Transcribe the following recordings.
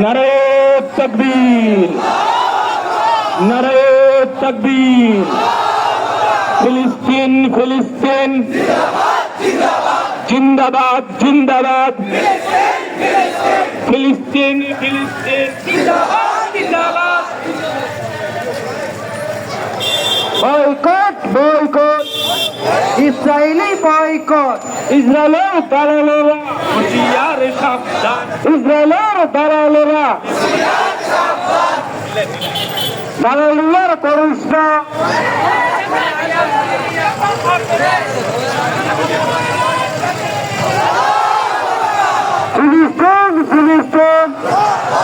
নারে তাকবীর, নারে তাকবীর। ফিলিস্তিন ফিলিস্তিন জিন্দাবাদ জিন্দাবাদ। ফিলিস্তিন ফিলিস্তিন জিন্দাবাদ। Boycott boycott, Israeli boycott. ইসরায়েলের দালালেরা হুঁশিয়ার সাবধান, ইসরায়েলের দালালেরা দালালিয়ার করিস না। ফিলিস্তিন ফিলিস্তিন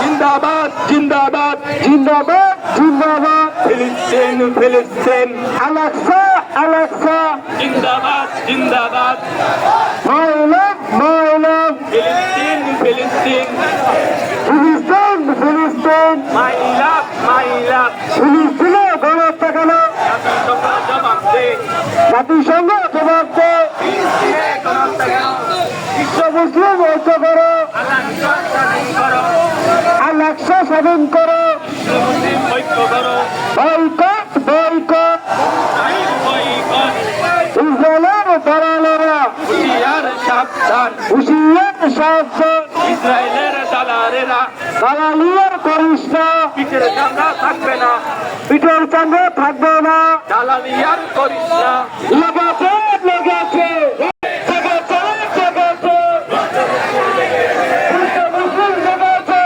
জিন্দাবাদ জিন্দাবাদ। জিন্দাবাদ জিন্দাবাদ। ফিলিস্তিন ফিলিস্তিন আলাক্সা আলাক্সা, জিন্দাবাদ জিন্দাবাদ। Milam Milam. ফিলিস্তিন ফিলিস্তিন ফিলিস্তিন ফিলিস্তিন মাইলাপ মাইলাপ। ফিলিস্তিনে গণহত্যা কেন? জবাব দে। জাতিসংঘ জবাব দে। ফিলিস্তিনে গণহত্যা কেন? বিশ্ব মুসলিম ঐক্য করো, আলাক্সা স্বাধীন করো। মুসলিম ঐক্য করো। বয়কট বয়কট, ইসরায়েলের দালালেরা হুঁশিয়ার সাবধান, হুঁশিয়ার সাবধান। ইসরায়েলের দালালেরা দালালিয়ার করিস না, পিঠের চামড়া থাকবে না, পিঠের চাঙ্গে থাকবে না। দালালিয়ার করিস না। লেগেছে লেগেছে জেগেছে জেগেছে, বিশ্ব মুসলিম জেগেছে।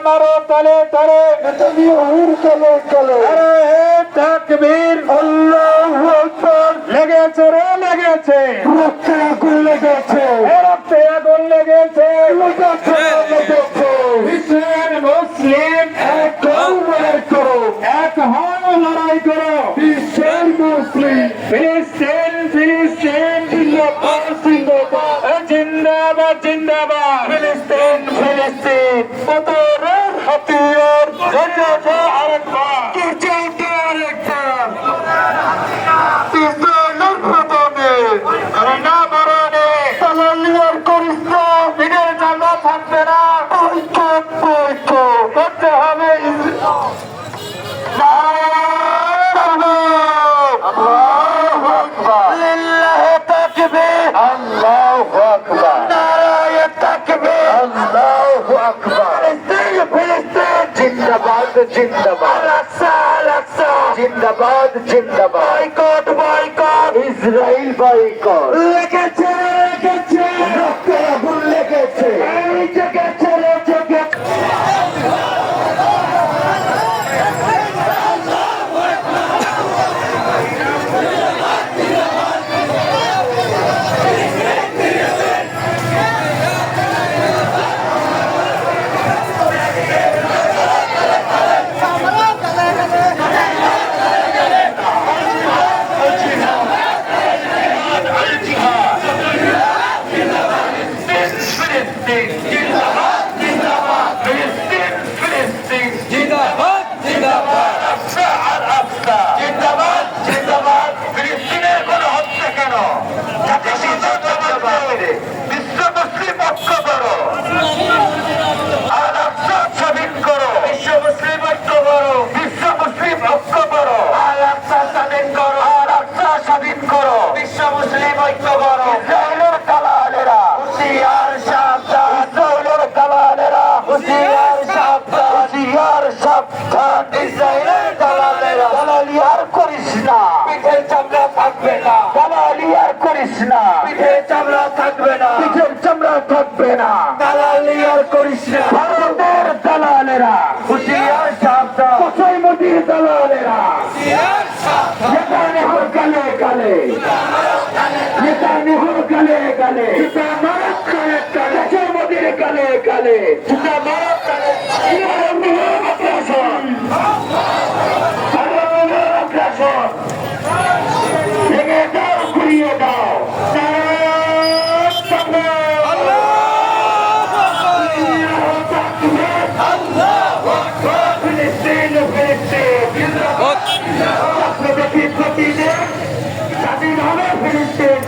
মারো তলে তলে, তাকবীর, আল্লাহু আকবার। লেগেছে রে লেগেছে, রক্তে আগুন লেগেছে, রক্তে আগুন লেগেছে, লেগেছে লেগেছে। বিশ্বের মুসলিম এক লড়াই করো, এক হও লড়াই করো। বিশ্বের মুসলিম ফিলিস্তিন ফিলিস্তিন জিন্দাবাদ জিন্দাবাদ জিন্দাবাদ জিন্দাবাদ। ফিলিস্তিন ফিলিস্তিন কতরের হাতিয়ার, লেগেছে আরেকবার, চলছে আরেকবার। ইসরায়েলের প্রথমে না মরণে দালালিয়ার করিস না, দিনের জানা থাকবে না। বয়কট বয়কট করতে হবে। আল্লাহু আকবার, লিল্লাহি তাকবীর, আল্লাহু আকবার, নারায়ে তাকবীর, আল্লাহু আকবার। ফিলিস্তিন ফিলিস্তিন জিন্দাবাদ জিন্দাবাদ, আলাক্সা আলাক্সা জিন্দাবাদ জিন্দাবাদ। Boycott boycott, Israel boycott. লেগেছে লেগেছে, রক্তে আগুন লেগেছে, এই জেগেছে রে জেগেছে। থাকবে না, দালালি আর করিস না, পিঠের চামড়া থাকবে না, পিঠের চামড়া থাকবে না, দালালি আর করিস না, ভারতের দালালেরা, হুঁশিয়ার সাবধান, কোথায় মোদির দালালেরা, হুঁশিয়ার সাবধান, নেতানিয়াহু গালে গালে, নেতানিয়াহু গালে গালে, জুতা মারো গালে গালে, কোথায় মোদির গালে গালে, জুতা মারো গালে গালে, আগ্রাসন, আগ্রাসন, ভেঙে দাও, ঘুরিয়ে দাও, ফিলিস্তিন ফিলিস্তিন স্বাধীন হবে ফিলিস্তিন।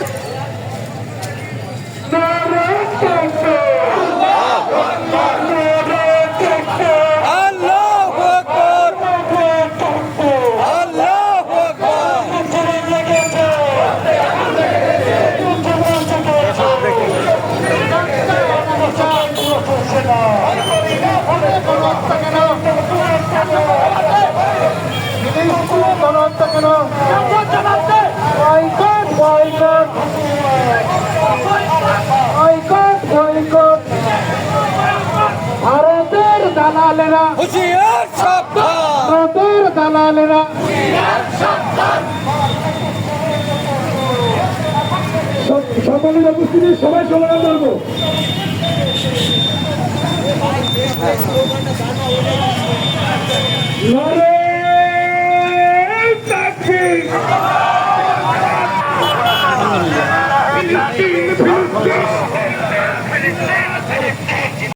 আল্লাহু আকবার আল্লাহু আকবার ভারতের দালালেরা, হুঁশিয়ার সাবধান ভারতের দালালেরা, সকলের উপস্থিতি সবাই স্লোগান করবো। নারে